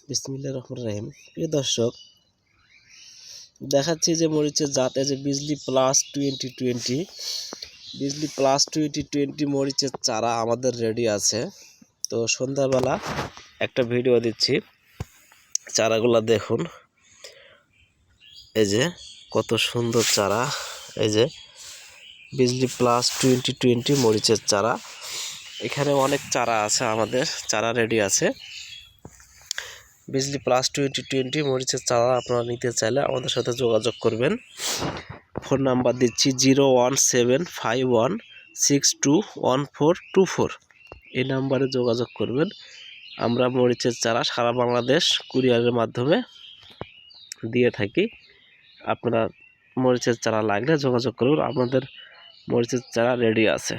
বিসমিল্লাহির রহমানির রহিম। প্রিয় দর্শক, দেখাচ্ছি যে মরিচের জাত এই যে বিজলি প্লাস 2020 বিজলি প্লাস 2020 মরিচের চারা আমাদের রেডি আছে। তো সন্ধ্যাবেলা একটা ভিডিও দিচ্ছি, চারাগুলা দেখুন। এই যে কত সুন্দর চারা, এই যে বিজলি প্লাস 2020 মরিচের চারা। এখানে অনেক চারা আছে, আমাদের চারা রেডি আছে। বিজলি প্লাস 2020 মরিচের চারা আপনারা নিতে চাইলে আমাদের সাথে যোগাযোগ করবেন। ফোন নাম্বার দিচ্ছি 01751621424। এই নাম্বারে যোগাযোগ করবেন। আমরা মরিচের চারা সারা বাংলাদেশ কুরিয়ারের মাধ্যমে দিয়ে থাকি। আপনারা মরিচের চারা লাগলে যোগাযোগ করুন, আপনাদের মরিচের চারা রেডি আছে।